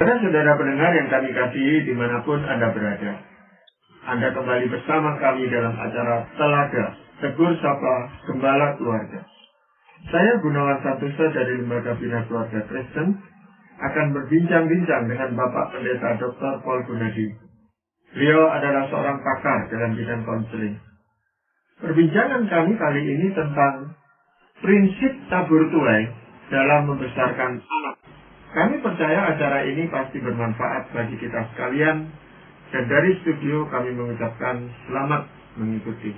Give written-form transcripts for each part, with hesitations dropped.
Saudara pendengar yang kami kasihi dimanapun Anda berada, Anda kembali bersama kami dalam acara Telaga Tegur Sapa Gembala Keluarga. Saya Gunawan Santosa dari Lembaga Bina Keluarga Kristen akan berbincang-bincang dengan Bapak Pendeta Dr. Paul Gunadi. Beliau adalah seorang pakar dalam bidang konseling. Perbincangan kami kali ini tentang prinsip tabur tuai dalam membesarkan anak. Kami percaya acara ini pasti bermanfaat bagi kita sekalian, dan dari studio kami mengucapkan selamat mengikuti.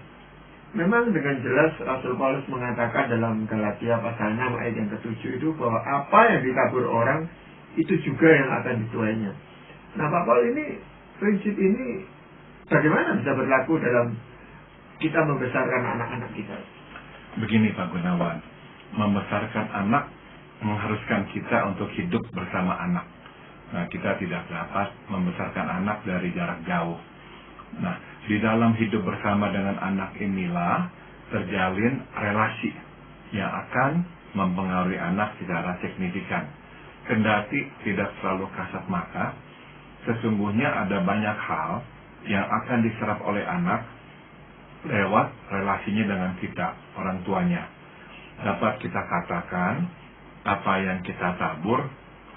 Memang dengan jelas Rasul Paulus mengatakan dalam Galatia pasal 6 ayat yang ke-7 itu bahwa apa yang ditabur orang itu juga yang akan dituainya. Nah, Pak Paul, ini prinsip ini bagaimana bisa berlaku dalam kita membesarkan anak-anak kita? Begini Pak Gunawan, membesarkan anak mengharuskan kita untuk hidup bersama anak. Nah, kita tidak dapat membesarkan anak dari jarak jauh. Nah, di dalam hidup bersama dengan anak inilah terjalin relasi yang akan mempengaruhi anak secara signifikan. Kendati tidak selalu kasat mata, sesungguhnya ada banyak hal yang akan diserap oleh anak lewat relasinya dengan kita, orang tuanya. Dapat kita katakan, apa yang kita tabur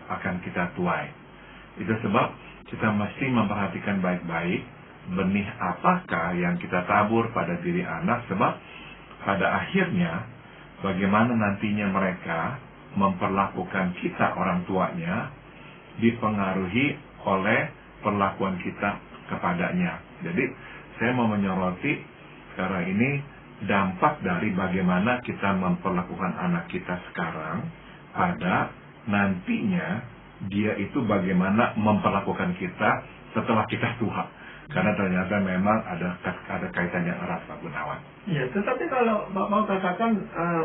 akan kita tuai. Itu sebab kita mesti memperhatikan baik-baik benih apakah yang kita tabur pada diri anak, sebab pada akhirnya bagaimana nantinya mereka memperlakukan kita orang tuanya dipengaruhi oleh perlakuan kita kepadanya. Jadi saya mau menyoroti sekarang ini dampak dari bagaimana kita memperlakukan anak kita sekarang pada nantinya dia itu bagaimana memperlakukan kita setelah kita tua. Karena ternyata memang ada kaitan yang erat, Pak Gunawan. Ya, tetapi kalau Pak Paul katakan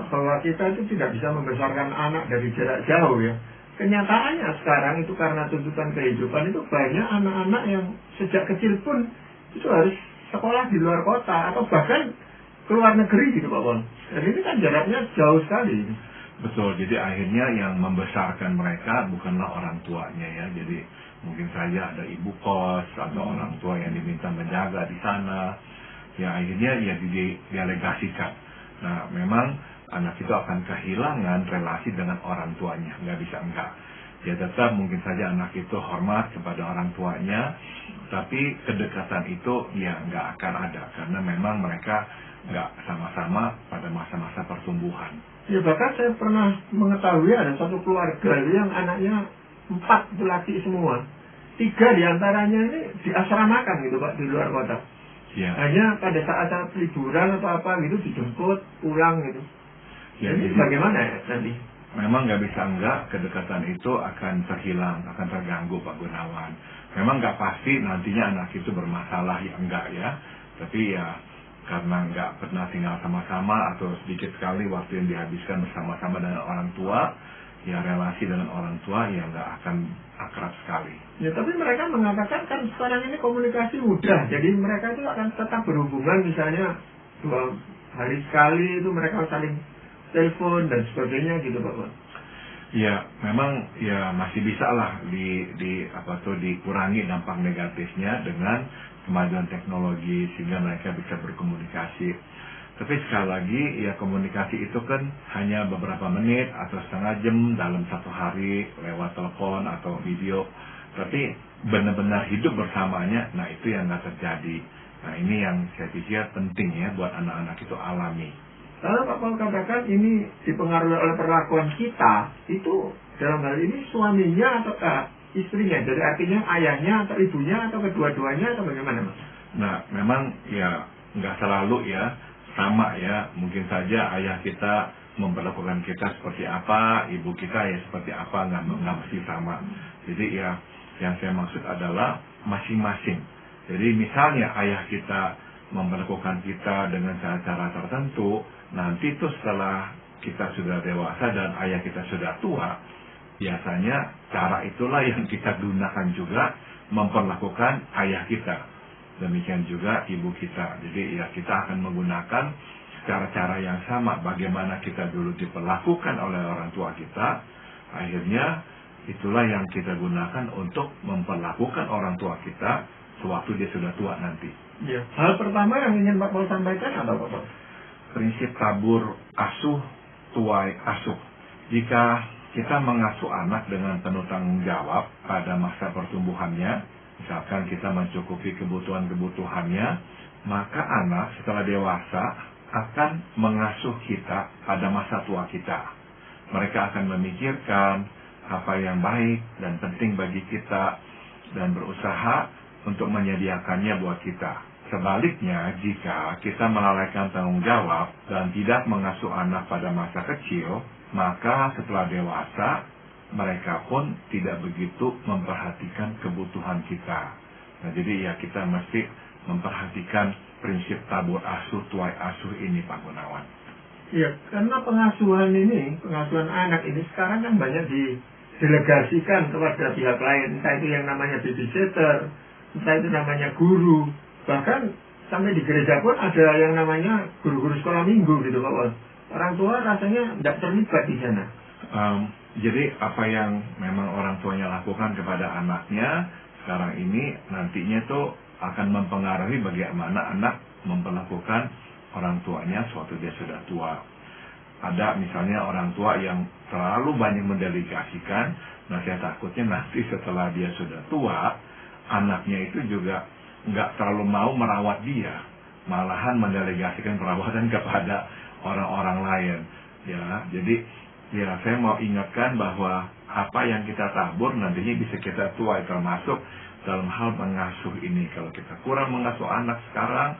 bahwa kita itu tidak bisa membesarkan anak dari jarak jauh ya. Kenyataannya sekarang itu karena tuntutan kehidupan itu banyak anak-anak yang sejak kecil pun itu harus sekolah di luar kota atau bahkan ke luar negeri gitu Pak Paul. Dan ini kan jaraknya jauh sekali. Betul, jadi akhirnya yang membesarkan mereka bukanlah orang tuanya ya. Jadi mungkin saja ada ibu kos atau orang tua yang diminta menjaga di sana. Ya akhirnya ya didelegasikan. Nah memang anak itu akan kehilangan relasi dengan orang tuanya, nggak bisa enggak. Ya tetap mungkin saja anak itu hormat kepada orang tuanya, tapi kedekatan itu ya nggak akan ada karena memang mereka nggak sama-sama pada masa-masa pertumbuhan. Ya bahkan saya pernah mengetahui ada satu keluarga yang anaknya 4 laki semua. 3 diantaranya ini diasramakan gitu Pak di luar kota. Ya. Hanya pada saat liburan atau apa gitu dijemput pulang gitu. Ya, jadi bagaimana ya nanti? Memang nggak bisa enggak kedekatan itu akan terhilang, akan terganggu Pak Gunawan. Memang nggak pasti nantinya anak itu bermasalah ya enggak ya. Tapi ya karena nggak pernah tinggal sama-sama atau sedikit sekali waktu yang dihabiskan bersama-sama dengan orang tua, ya relasi dengan orang tua ya nggak akan akrab sekali. Ya tapi mereka mengatakan kan sekarang ini komunikasi mudah, jadi mereka itu akan tetap berhubungan, misalnya 2 hari sekali itu mereka saling telepon dan sebagainya gitu Pak. Ya memang ya masih bisa lah dikurangi dampak negatifnya dengan kemajuan teknologi sehingga mereka bisa berkomunikasi. Tapi sekali lagi ya komunikasi itu kan hanya beberapa menit atau setengah jam dalam 1 hari lewat telepon atau video. Tapi benar-benar hidup bersamanya, nah itu yang nggak terjadi. Nah ini yang saya pikir penting ya buat anak-anak itu alami. Kalau Pak Paul katakan ini dipengaruhi oleh perlakuan kita, itu dalam hal ini suaminya atau istrinya, jadi artinya ayahnya atau ibunya atau kedua-duanya atau bagaimana Mas? Nah memang ya nggak selalu ya sama ya, mungkin saja ayah kita memperlakukan kita seperti apa, ibu kita ya seperti apa, nggak mesti sama. Jadi ya yang saya maksud adalah masing-masing. Jadi misalnya ayah kita memperlakukan kita dengan cara-cara tertentu, nanti itu setelah kita sudah dewasa dan ayah kita sudah tua, biasanya cara itulah yang kita gunakan juga memperlakukan ayah kita. Demikian juga ibu kita. Jadi ya kita akan menggunakan cara-cara yang sama. Bagaimana kita dulu diperlakukan oleh orang tua kita, akhirnya itulah yang kita gunakan untuk memperlakukan orang tua kita sewaktu dia sudah tua nanti. Ya. Hal pertama yang ingin Pak Paul sampaikan apa Pak Paul? Prinsip tabur asuh, tuai asuh. Jika kita mengasuh anak dengan penuh tanggung jawab pada masa pertumbuhannya, misalkan kita mencukupi kebutuhan-kebutuhannya, maka anak setelah dewasa akan mengasuh kita pada masa tua kita. Mereka akan memikirkan apa yang baik dan penting bagi kita dan berusaha untuk menyediakannya buat kita. Sebaliknya, jika kita melalaikan tanggung jawab dan tidak mengasuh anak pada masa kecil, maka setelah dewasa, mereka pun tidak begitu memperhatikan kebutuhan kita. Nah, jadi ya kita mesti memperhatikan prinsip tabur asuh, tuai asuh ini, Pak Gunawan. Ya, karena pengasuhan anak ini sekarang kan banyak didelegasikan kepada pihak lain. Entah itu yang namanya babysitter, entah itu namanya guru. Bahkan sampai di gereja pun ada yang namanya guru-guru sekolah minggu gitu Pak. Orang tua rasanya tidak terlibat di sana. Jadi apa yang memang orang tuanya lakukan kepada anaknya sekarang ini nantinya itu akan mempengaruhi bagaimana anak memperlakukan orang tuanya sewaktu dia sudah tua. Ada misalnya orang tua yang terlalu banyak mendelegasikan, nah saya takutnya nanti setelah dia sudah tua, anaknya itu juga nggak terlalu mau merawat dia, malahan mendelegasikan perawatan kepada orang-orang lain. Ya, jadi ya saya mau ingatkan bahwa apa yang kita tabur nantinya bisa kita tuai, termasuk dalam hal mengasuh ini. Kalau kita kurang mengasuh anak sekarang,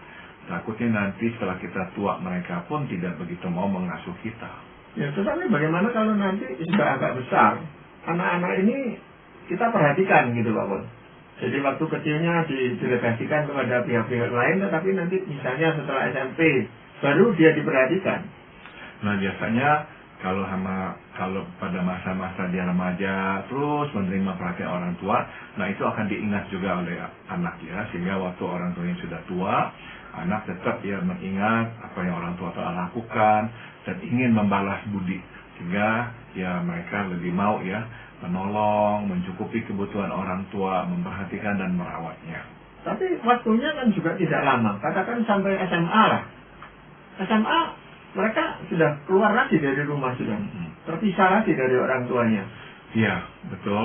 takutnya nanti setelah kita tua mereka pun tidak begitu mau mengasuh kita. Ya, tetapi bagaimana kalau nanti sudah agak besar, anak-anak ini kita perhatikan gitu Pak Pon. Jadi waktu kecilnya didelegasikan kepada pihak-pihak lain, tetapi nanti misalnya setelah SMP baru dia diperhatikan. Nah biasanya kalau pada masa-masa dia remaja terus menerima perhatian orang tua, nah itu akan diingat juga oleh anak ya, sehingga waktu orang tuanya sudah tua, anak tetap ya mengingat apa yang orang tua telah lakukan dan ingin membalas budi, sehingga ya mereka lebih mau ya menolong, mencukupi kebutuhan orang tua, memperhatikan dan merawatnya. Tapi waktunya kan juga tidak lama, katakan sampai SMA lah. SMA mereka sudah keluar lagi dari rumah, sudah terpisah lagi dari orang tuanya. Iya, betul.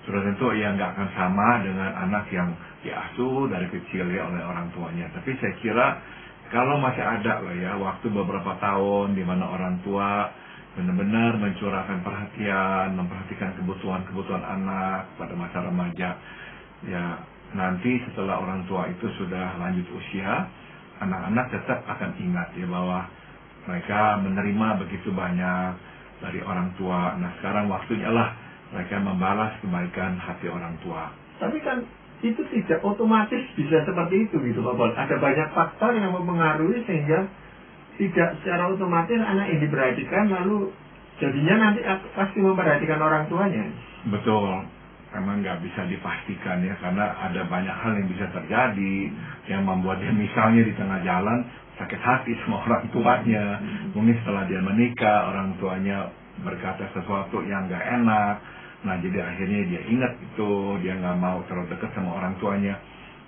Sudah tentu ya nggak akan sama dengan anak yang diasuh dari kecil ya oleh orang tuanya. Tapi saya kira kalau masih ada lah ya waktu beberapa tahun di mana orang tua benar-benar mencurahkan perhatian, memperhatikan kebutuhan-kebutuhan anak pada masa remaja, ya nanti setelah orang tua itu sudah lanjut usia, anak-anak tetap akan ingat ya bahwa mereka menerima begitu banyak dari orang tua. Nah sekarang waktunya lah mereka membalas kebaikan hati orang tua. Tapi kan itu tidak otomatis bisa seperti itu gitu Pak Pol. Ada banyak faktor yang mempengaruhi sehingga tidak secara otomatis anak yang diperhatikan lalu jadinya nanti pasti memperhatikan orang tuanya. Betul. Memang nggak bisa dipastikan ya, karena ada banyak hal yang bisa terjadi yang membuat dia misalnya di tengah jalan sakit hati sama orang tuanya. Mungkin setelah dia menikah orang tuanya berkata sesuatu yang nggak enak, nah jadi akhirnya dia ingat itu, dia nggak mau terlalu dekat sama orang tuanya.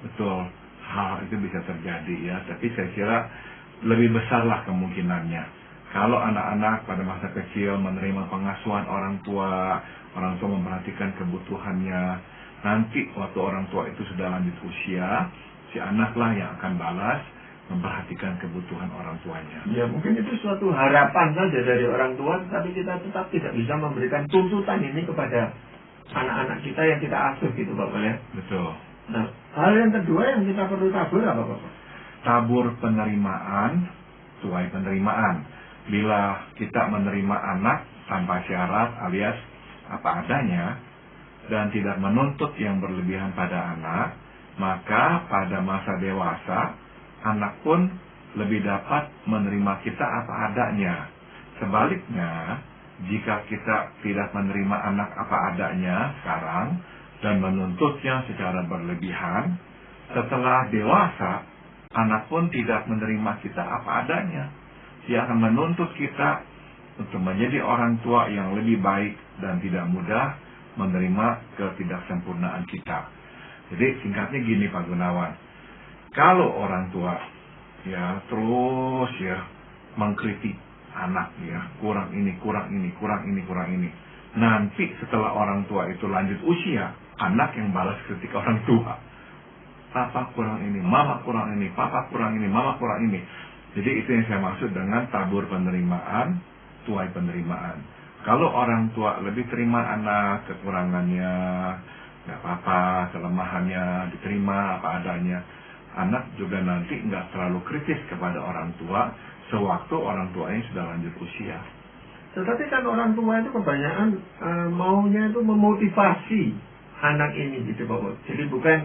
Betul, hal itu bisa terjadi ya, tapi saya kira lebih besarlah kemungkinannya kalau anak-anak pada masa kecil menerima pengasuhan orang tua memperhatikan kebutuhannya. Nanti waktu orang tua itu sudah lanjut usia, si anaklah yang akan balas memperhatikan kebutuhan orang tuanya. Ya mungkin itu suatu harapan saja dari orang tua, tapi kita tetap tidak bisa memberikan tuntutan ini kepada anak-anak kita yang kita asuh gitu Bapak ya. Betul. Nah, hal yang kedua yang kita perlu tabur apa Bapak? Tabur penerimaan, tuai penerimaan. Bila kita menerima anak tanpa syarat alias apa adanya dan tidak menuntut yang berlebihan pada anak, maka pada masa dewasa anak pun lebih dapat menerima kita apa adanya. Sebaliknya, jika kita tidak menerima anak apa adanya sekarang dan menuntutnya secara berlebihan, setelah dewasa anak pun tidak menerima kita apa adanya. Dia akan menuntut kita untuk menjadi orang tua yang lebih baik dan tidak mudah menerima ketidaksempurnaan kita. Jadi singkatnya gini Pak Gunawan, kalau orang tua ya terus ya mengkritik anak ya, kurang ini, nanti setelah orang tua itu lanjut usia, anak yang balas kritik orang tua. Papa kurang ini, mama kurang ini, papa kurang ini, mama kurang ini. Jadi itu yang saya maksud dengan tabur penerimaan, tuai penerimaan. Kalau orang tua lebih terima anak, kekurangannya, nggak apa-apa, kelemahannya diterima apa adanya. Anak juga nanti nggak terlalu kritis kepada orang tua, sewaktu orang tuanya sudah lanjut usia. Tetapi kan orang tua itu kebanyakan maunya itu memotivasi anak ini gitu Pak Bos. Jadi bukan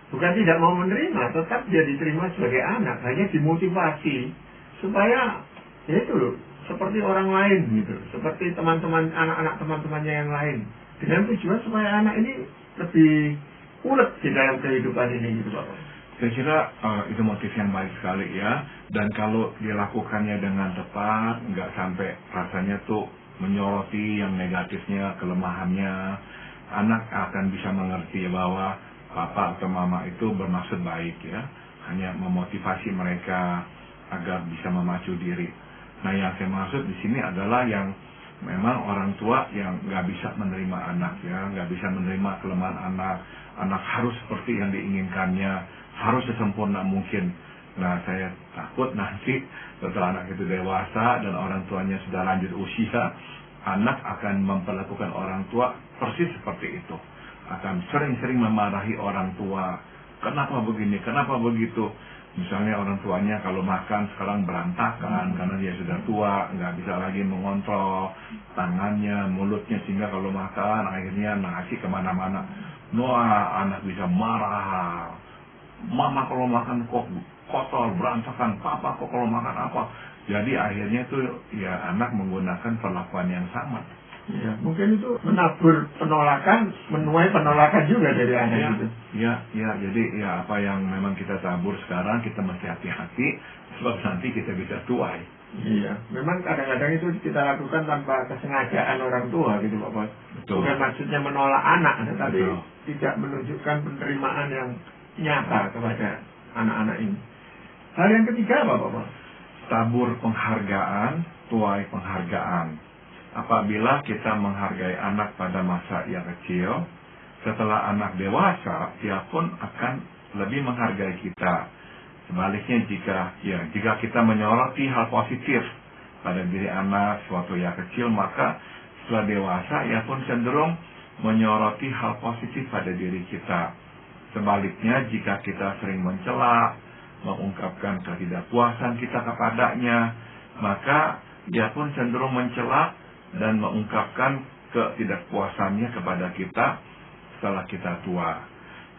tidak mau menerima, tetap dia diterima sebagai anak, hanya dimotivasi supaya ya itu loh, seperti orang lain gitu, seperti teman-teman anak-anak teman-temannya yang lain, dengan tujuan supaya anak ini lebih ulet di dalam kehidupan ini gitu Pak. Saya kira itu motif yang baik sekali ya, dan kalau dilakukannya dengan tepat, nggak sampai rasanya tuh menyoroti yang negatifnya, kelemahannya, anak akan bisa mengerti bahwa papa atau mama itu bermaksud baik ya, hanya memotivasi mereka agar bisa memacu diri. Nah yang saya maksud di sini adalah yang memang orang tua yang nggak bisa menerima anak ya, nggak bisa menerima kelemahan anak harus seperti yang diinginkannya, harus sesempurna mungkin. Nah saya takut nanti setelah anak itu dewasa dan orang tuanya sudah lanjut usia, anak akan memperlakukan orang tua persis seperti itu, akan sering-sering memarahi orang tua, kenapa begini, kenapa begitu. Misalnya orang tuanya kalau makan sekarang berantakan karena dia sudah tua, nggak bisa lagi mengontrol tangannya, mulutnya, sehingga kalau makan akhirnya nasi kemana-mana. Wah, anak bisa marah. Mama kalau makan kok kotor, berantakan, papa kok kalau makan apa. Jadi akhirnya tuh ya anak menggunakan perlakuan yang sama. Ya, mungkin itu menabur penolakan, menuai penolakan juga dari anak ya, itu. Ya, jadi ya apa yang memang kita tabur sekarang kita mesti hati-hati sebab nanti kita bisa tuai. Iya, memang kadang-kadang itu kita lakukan tanpa kesengajaan orang tua gitu Pak Bos. Bukan maksudnya menolak anak, tetapi tidak menunjukkan penerimaan yang nyata kepada anak-anak ini. Hal yang ketiga apa Pak Bos? Tabur penghargaan, tuai penghargaan. Apabila kita menghargai anak pada masa ia kecil, setelah anak dewasa, dia pun akan lebih menghargai kita. Sebaliknya jika kita menyoroti hal positif pada diri anak sewaktu ia kecil, maka setelah dewasa ia pun cenderung menyoroti hal positif pada diri kita. Sebaliknya jika kita sering mencela, mengungkapkan ketidakpuasan kita kepadanya, maka dia pun cenderung mencela dan mengungkapkan ketidakpuasannya kepada kita setelah kita tua.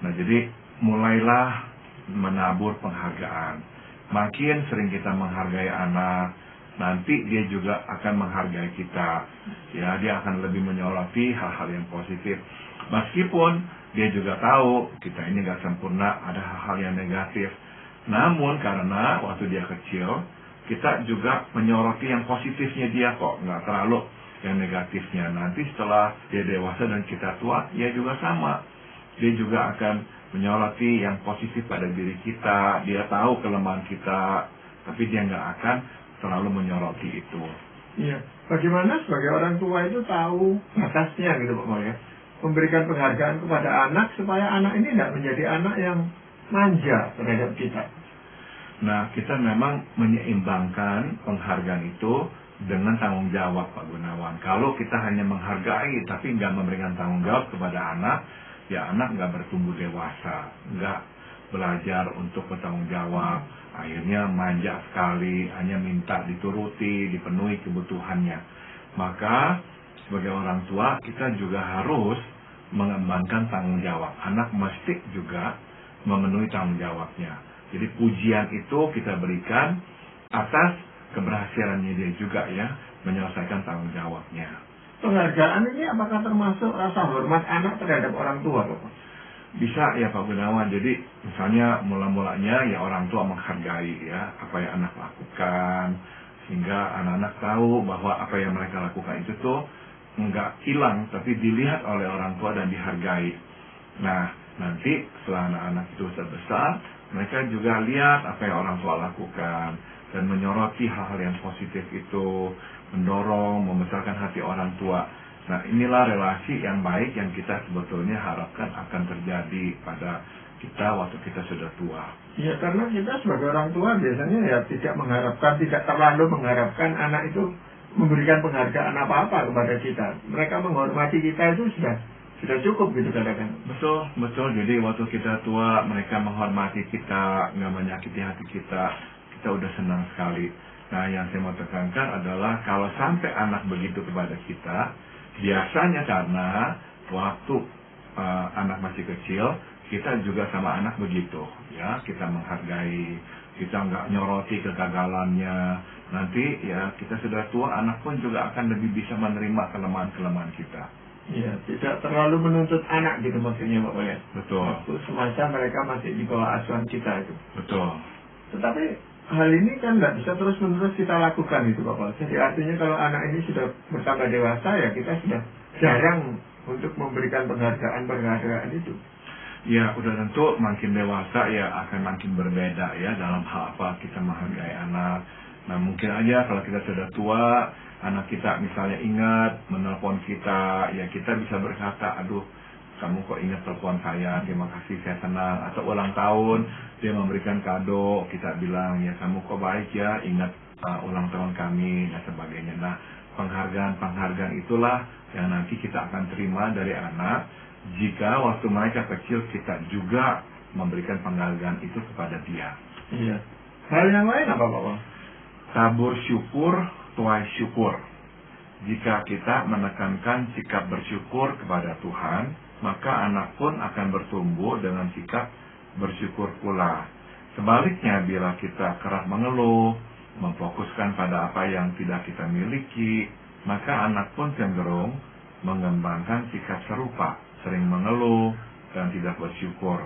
Nah jadi mulailah menabur penghargaan. Makin sering kita menghargai anak, nanti dia juga akan menghargai kita. Ya, dia akan lebih menyoroti hal-hal yang positif. Meskipun dia juga tahu kita ini gak sempurna, ada hal-hal yang negatif. Namun karena waktu dia kecil, kita juga menyoroti yang positifnya dia kok, nggak terlalu yang negatifnya. Nanti setelah dia dewasa dan kita tua, dia juga sama. Dia juga akan menyoroti yang positif pada diri kita. Dia tahu kelemahan kita, tapi dia nggak akan terlalu menyoroti itu. Iya. Bagaimana sebagai orang tua itu tahu batasnya gitu Pak Mo ya? Memberikan penghargaan kepada anak supaya anak ini tidak menjadi anak yang manja terhadap kita. Nah, kita memang menyeimbangkan penghargaan itu dengan tanggung jawab Pak Gunawan. Kalau kita hanya menghargai tapi nggak memberikan tanggung jawab kepada anak, ya anak nggak bertumbuh dewasa, nggak belajar untuk bertanggung jawab. Akhirnya manja sekali, hanya minta dituruti, dipenuhi kebutuhannya. Maka sebagai orang tua kita juga harus mengembangkan tanggung jawab. Anak mesti juga memenuhi tanggung jawabnya. Jadi pujian itu kita berikan atas keberhasilannya dia juga ya, menyelesaikan tanggung jawabnya. Penghargaan ini apakah termasuk rasa hormat anak terhadap orang tua Pak? Bisa ya Pak Gunawan. Jadi misalnya mula-mulanya ya orang tua menghargai ya apa yang anak lakukan, sehingga anak-anak tahu bahwa apa yang mereka lakukan itu tuh nggak hilang, tapi dilihat oleh orang tua dan dihargai. Nah, nanti setelah anak-anak itu besar, mereka juga lihat apa yang orang tua lakukan dan menyoroti hal-hal yang positif itu, mendorong, membesarkan hati orang tua. Nah, inilah relasi yang baik yang kita sebetulnya harapkan akan terjadi pada kita waktu kita sudah tua. Ya, karena kita sebagai orang tua biasanya ya tidak terlalu mengharapkan anak itu memberikan penghargaan apa-apa kepada kita. Mereka menghormati kita itu sudah cukup gitu kadang-kadang. Betul. Jadi waktu kita tua, mereka menghormati kita, nggak menyakiti hati kita udah senang sekali. Nah, yang saya mau tekankan adalah kalau sampai anak begitu kepada kita, biasanya karena waktu anak masih kecil, kita juga sama anak begitu, ya, kita menghargai, kita nggak nyoroti kegagalannya. Nanti ya kita sudah tua, anak pun juga akan lebih bisa menerima kelemahan-kelemahan kita. Iya, tidak terlalu menuntut anak gitu maksudnya Pak ya. Betul. Waktu semasa mereka masih di bawah asuhan kita itu. Betul. Tetapi hal ini kan nggak bisa terus-menerus kita lakukan gitu Bapak. Jadi artinya kalau anak ini sudah bertambah dewasa ya kita sudah jarang untuk memberikan penghargaan itu. Ya, udah tentu makin dewasa ya akan makin berbeda ya dalam hal apa kita menghargai anak. Nah, mungkin aja kalau kita sudah tua, anak kita misalnya ingat menelpon kita, ya kita bisa berkata, aduh, kamu kok ingat telepon saya, terima kasih, saya senang. Atau ulang tahun, dia memberikan kado, kita bilang, ya kamu kok baik ya, ingat ulang tahun kami, dan sebagainya. Nah, penghargaan itulah yang nanti kita akan terima dari anak, jika waktu mereka kecil kita juga memberikan penghargaan itu kepada dia. Iya. Hal yang lain apa Bapak? Tabur syukur, tuai syukur. Jika kita menekankan sikap bersyukur kepada Tuhan, maka anak pun akan bertumbuh dengan sikap bersyukur pula. Sebaliknya, bila kita kerap mengeluh, memfokuskan pada apa yang tidak kita miliki, maka anak pun cenderung mengembangkan sikap serupa, sering mengeluh dan tidak bersyukur.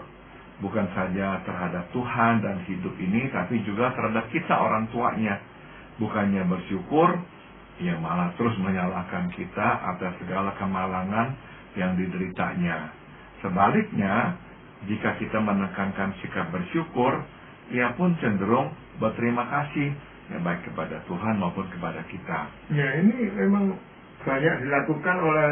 Bukan saja terhadap Tuhan dan hidup ini, tapi juga terhadap kita orang tuanya. Bukannya bersyukur, ia malah terus menyalahkan kita atas segala kemalangan yang dideritanya. Sebaliknya, jika kita menekankan sikap bersyukur, ia pun cenderung berterima kasih, ya baik kepada Tuhan maupun kepada kita. Ya, ini memang banyak dilakukan oleh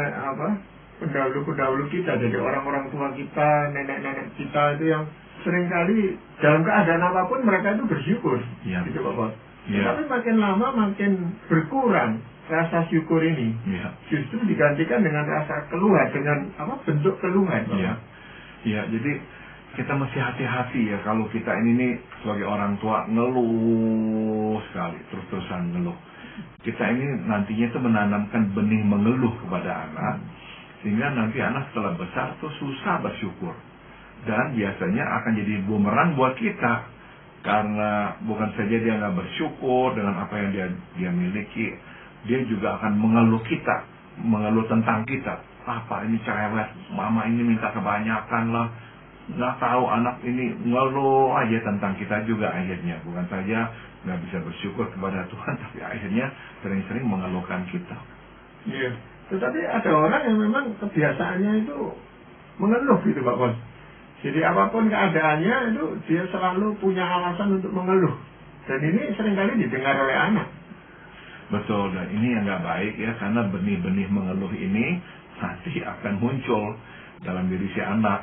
pendahulu-pendahulu kita, jadi orang-orang tua kita, nenek-nenek kita itu yang seringkali dalam keadaan apapun mereka itu bersyukur, ya. Gitu Bapak. Ya. Tapi makin lama makin berkurang rasa syukur ini. Ya. Justru digantikan dengan rasa keluhan, dengan bentuk keluhan. Ya. Ya, jadi kita mesti hati-hati ya kalau kita ini nih sebagai orang tua ngeluh sekali, terus-terusan ngeluh. Kita ini nantinya itu menanamkan benih mengeluh kepada anak, sehingga nanti anak setelah besar tuh susah bersyukur. Dan biasanya akan jadi bumerang buat kita. Karena bukan saja dia nggak bersyukur dengan apa yang dia miliki, dia juga akan mengeluh kita, mengeluh tentang kita. Apa ini cerewet, mama ini minta kebanyakan lah, nggak tahu anak ini ngeluh aja tentang kita juga akhirnya. Bukan saja nggak bisa bersyukur kepada Tuhan, tapi akhirnya sering-sering mengeluhkan kita. Iya. Tetapi ada orang yang memang kebiasaannya itu mengeluh gitu Pak Bos. Jadi apapun keadaannya itu dia selalu punya alasan untuk mengeluh. Dan ini seringkali didengar oleh anak. Betul, dan ini yang nggak baik ya, karena benih-benih mengeluh ini nanti akan muncul dalam diri si anak.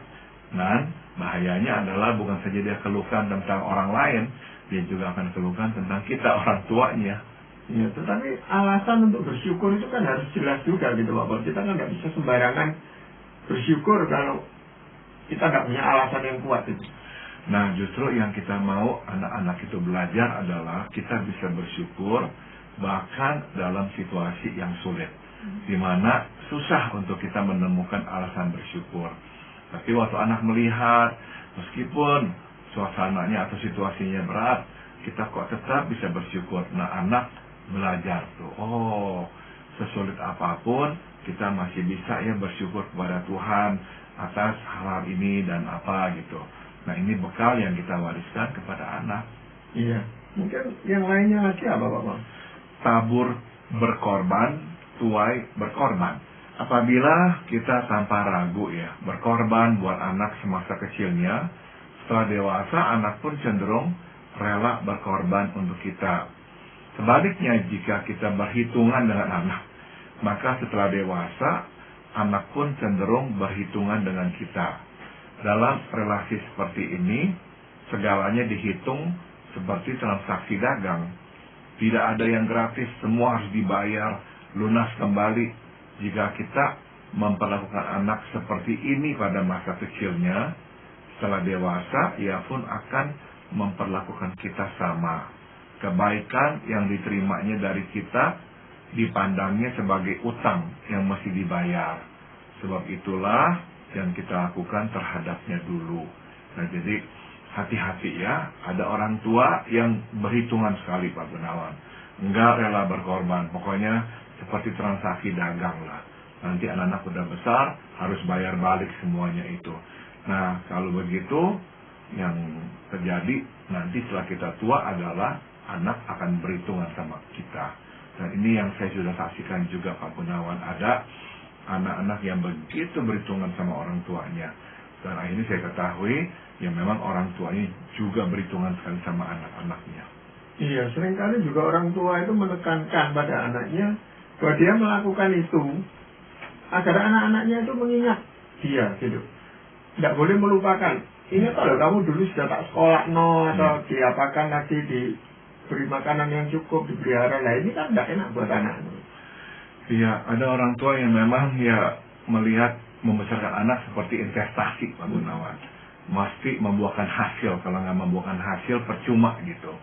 Dan bahayanya adalah bukan saja dia keluhkan tentang orang lain, dia juga akan keluhkan tentang kita, orang tuanya. Ya, tetapi alasan untuk bersyukur itu kan harus jelas juga gitu Pak. Kita kan nggak bisa sembarangan bersyukur kalau kita nggak punya alasan yang kuat itu. Nah, justru yang kita mau anak-anak itu belajar adalah kita bisa bersyukur bahkan dalam situasi yang sulit, di mana susah untuk kita menemukan alasan bersyukur. Tapi waktu anak melihat, meskipun suasananya atau situasinya berat, kita kok tetap bisa bersyukur. Nah, anak belajar tuh, oh, sesulit apapun kita masih bisa ya bersyukur kepada Tuhan atas hal-hal ini dan apa gitu. Nah, ini bekal yang kita wariskan kepada anak. Iya. Mungkin yang lainnya lagi apa Bapak? Tabur berkorban, tuai berkorban. Apabila kita tanpa ragu ya berkorban buat anak semasa kecilnya, setelah dewasa anak pun cenderung rela berkorban untuk kita. Sebaliknya jika kita berhitungan dengan anak, maka setelah dewasa anak pun cenderung berhitungan dengan kita. Dalam relasi seperti ini, segalanya dihitung seperti transaksi dagang. Tidak ada yang gratis, semua harus dibayar, lunas kembali. Jika kita memperlakukan anak seperti ini pada masa kecilnya, setelah dewasa, ia pun akan memperlakukan kita sama. Kebaikan yang diterimanya dari kita dipandangnya sebagai utang yang mesti dibayar. Sebab itulah yang kita lakukan terhadapnya dulu. Nah, jadi hati-hati ya, ada orang tua yang berhitungan sekali Pak Gunawan. Enggak rela berkorban, pokoknya seperti transaksi dagang lah. Nanti anak-anak udah besar, harus bayar balik semuanya itu. Nah, kalau begitu, yang terjadi nanti setelah kita tua adalah anak akan berhitungan sama kita. Dan ini yang saya sudah saksikan juga Pak Gunawan. Ada anak-anak yang begitu berhitungan sama orang tuanya. Dan akhirnya saya ketahui, ya memang orang tuanya juga berhitungan sekali sama anak-anaknya. Iya, seringkali juga orang tua itu menekankan pada anaknya bahwa dia melakukan itu agar anak-anaknya itu mengingat dia gitu. Tidak boleh melupakan. Ingat kalau kamu dulu sudah tak sekolah atau diapakan lagi, diberi makanan yang cukup, dipelihara. Nah ini kan tidak enak buat anak. Iya, ada orang tua yang memang ya melihat membesarkan anak seperti investasi Pak Gunawan. Mesti membuahkan hasil, kalau nggak membuahkan hasil percuma gitu.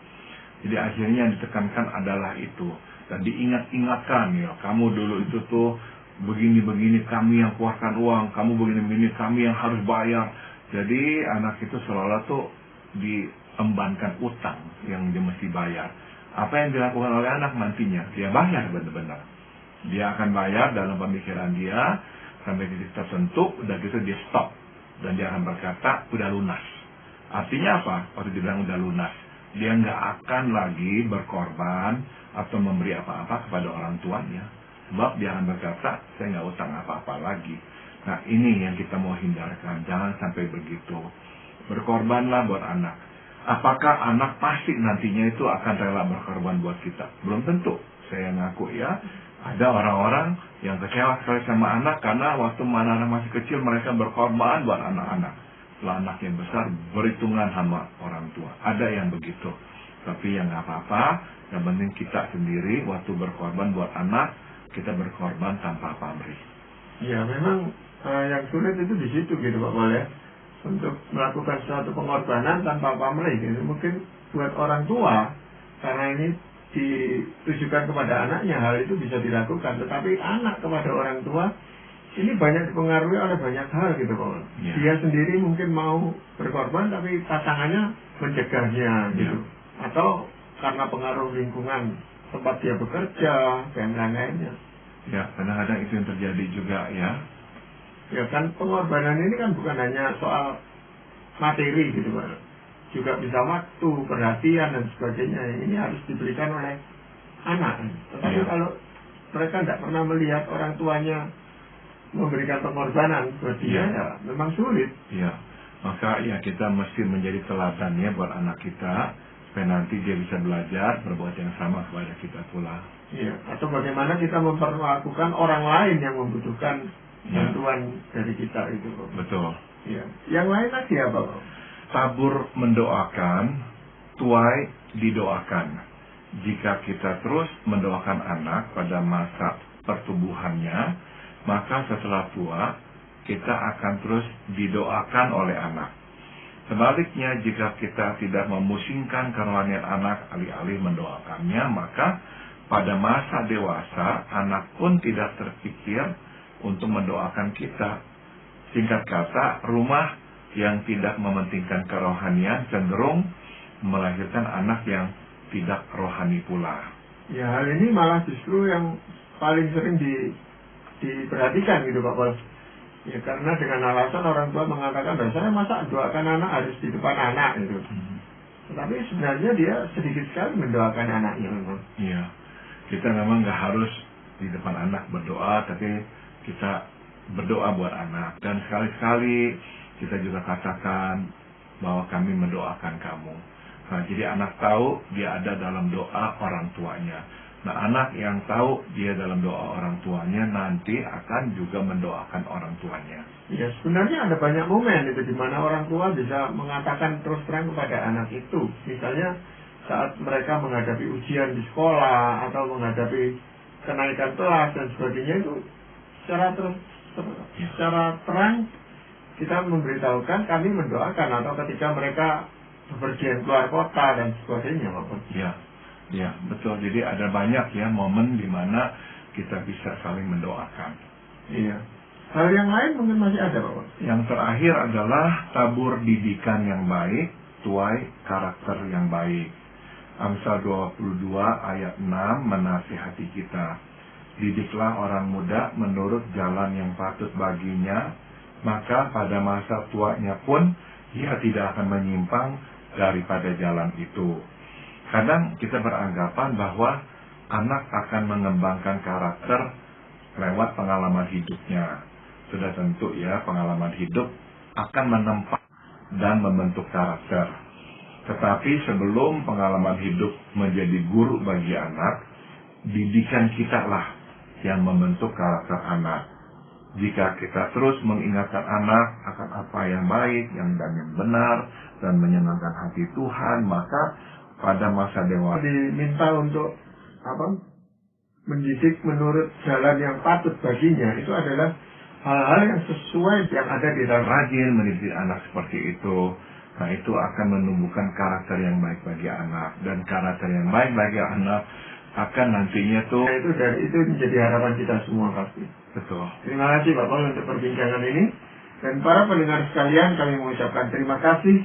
Jadi akhirnya yang ditekankan adalah itu. Dan diingat-ingatkan ya, kamu dulu itu tuh begini-begini, kami yang keluarkan uang, kamu begini-begini, kami yang harus bayar. Jadi anak itu seolah-olah tuh diembankan utang yang dia mesti bayar. Apa yang dilakukan oleh anak nantinya? Dia bayar benar-benar. Dia akan bayar dalam pemikiran dia sampai titik tertentu, udah gitu dia stop. Dan dia akan berkata, udah lunas. Artinya apa? Waktu dibilang udah lunas, dia nggak akan lagi berkorban atau memberi apa-apa kepada orang tuanya. Sebab dia akan berkata, saya nggak utang apa-apa lagi. Nah ini yang kita mau hindarkan, jangan sampai begitu. Berkorbanlah buat anak. Apakah anak pasti nantinya itu akan rela berkorban buat kita? Belum tentu, saya ngaku ya. Ada orang-orang yang kecewa sekali sama anak karena waktu anak masih kecil mereka berkorban buat anak-anak. Setelah anaknya besar, berhitungan sama orang tua. Ada yang begitu. Tapi yang nggak apa-apa, yang penting kita sendiri waktu berkorban buat anak, kita berkorban tanpa pamrih. Ya memang yang sulit itu di situ gitu Pak Pol ya. Untuk melakukan suatu pengorbanan tanpa pamrih gitu. Mungkin buat orang tua, karena ini ditujukan kepada anaknya, hal itu bisa dilakukan. Tetapi anak kepada orang tua, ini banyak dipengaruhi oleh banyak hal gitu Pak Pol. Ya. Dia sendiri mungkin mau berkorban, tapi pasangannya mencegahnya gitu. Atau karena pengaruh lingkungan tempat dia bekerja, dan lain-lainnya. Ya, kadang-kadang itu yang terjadi juga ya. Ya kan pengorbanan ini kan bukan hanya soal materi gitu Pak. Juga bisa waktu, perhatian dan sebagainya. Ini harus diberikan oleh anak. Tetapi kalau mereka tidak pernah melihat orang tuanya memberikan pengorbanan buat dia, ya memang sulit. Iya. Maka ya kita mesti menjadi teladannya buat anak kita, supaya nanti dia bisa belajar berbuat yang sama kepada kita pula. Iya. Atau bagaimana kita memperlakukan orang lain yang membutuhkan bantuan dari kita itu. Betul. Iya. Yang lain lagi apa Pak? Tabur mendoakan, tuai didoakan. Jika kita terus mendoakan anak pada masa pertumbuhannya, maka setelah tua, kita akan terus didoakan oleh anak. Sebaliknya, jika kita tidak memusingkan kerohanian anak alih-alih mendoakannya, maka pada masa dewasa, anak pun tidak terpikir untuk mendoakan kita. Singkat kata, rumah yang tidak mementingkan kerohanian cenderung melahirkan anak yang tidak rohani pula. Ya hal ini malah justru yang paling sering diperhatikan gitu Pak Pol. Ya karena dengan alasan orang tua mengatakan, saya masa doakan anak harus di depan anak gitu. Tetapi sebenarnya dia sedikit sekali mendoakan anaknya memang. Iya, kita memang nggak harus di depan anak berdoa, tapi kita berdoa buat anak. Dan sekali-sekali kita juga katakan bahwa kami mendoakan kamu. Nah, jadi anak tahu dia ada dalam doa orang tuanya. Nah, anak yang tahu dia dalam doa orang tuanya nanti akan juga mendoakan orang tuanya. Ya, sebenarnya ada banyak momen itu di mana orang tua bisa mengatakan terus terang kepada anak itu. Misalnya saat mereka menghadapi ujian di sekolah atau menghadapi kenaikan kelas dan sebagainya, itu secara terang kita memberitahukan kami mendoakan, atau ketika mereka bepergian keluar kota dan sebagainya, Bapak. Ya, betul. Jadi ada banyak ya momen di mana kita bisa saling mendoakan. Iya. Hal yang lain mungkin masih ada, Bapak. Yang terakhir adalah tabur didikan yang baik, tuai karakter yang baik. Amsal 22 ayat 6 menasihati kita. Didiklah orang muda menurut jalan yang patut baginya, maka pada masa tuanya pun ia tidak akan menyimpang daripada jalan itu. Kadang kita beranggapan bahwa anak akan mengembangkan karakter lewat pengalaman hidupnya. Sudah tentu ya, pengalaman hidup akan menempa dan membentuk karakter. Tetapi sebelum pengalaman hidup menjadi guru bagi anak, didikan kita lah yang membentuk karakter anak. Jika kita terus mengingatkan anak akan apa yang baik, yang benar, dan menyenangkan hati Tuhan, maka pada masa dewasa diminta untuk mendidik menurut jalan yang patut baginya. Itu adalah hal-hal yang sesuai yang ada di dalam. Rajin mendidik anak seperti itu, nah itu akan menumbuhkan karakter yang baik bagi anak, dan karakter yang baik bagi anak akan nantinya tuh. Itu menjadi harapan kita semua pasti. Betul. Terima kasih Bapak untuk perbincangan ini, dan para pendengar sekalian, kami mengucapkan terima kasih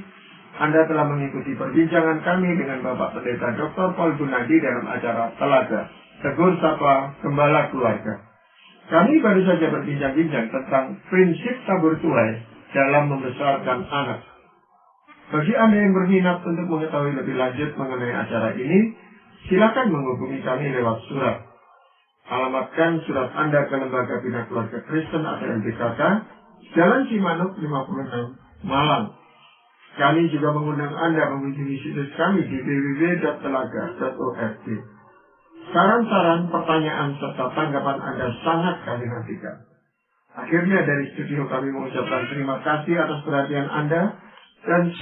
Anda telah mengikuti perbincangan kami dengan Bapak Pendeta Dr. Paul Gunadi dalam acara Telaga Tegur Sapa Gembala Keluarga. Kami baru saja berbincang-bincang tentang prinsip tabur tuai dalam membesarkan anak. Bagi Anda yang berminat untuk mengetahui lebih lanjut mengenai acara ini, silakan menghubungi kami lewat surat. Alamatkan surat Anda ke Lembaga Bina Keluarga Kristen atau LBKK, Jalan Cimanuk 56, Malang. Kami juga mengundang Anda mengunjungi situs kami di www.telaga.org. Saran-saran, pertanyaan, serta tanggapan Anda sangat kami nantikan. Akhirnya dari studio kami mengucapkan terima kasih atas perhatian Anda, dan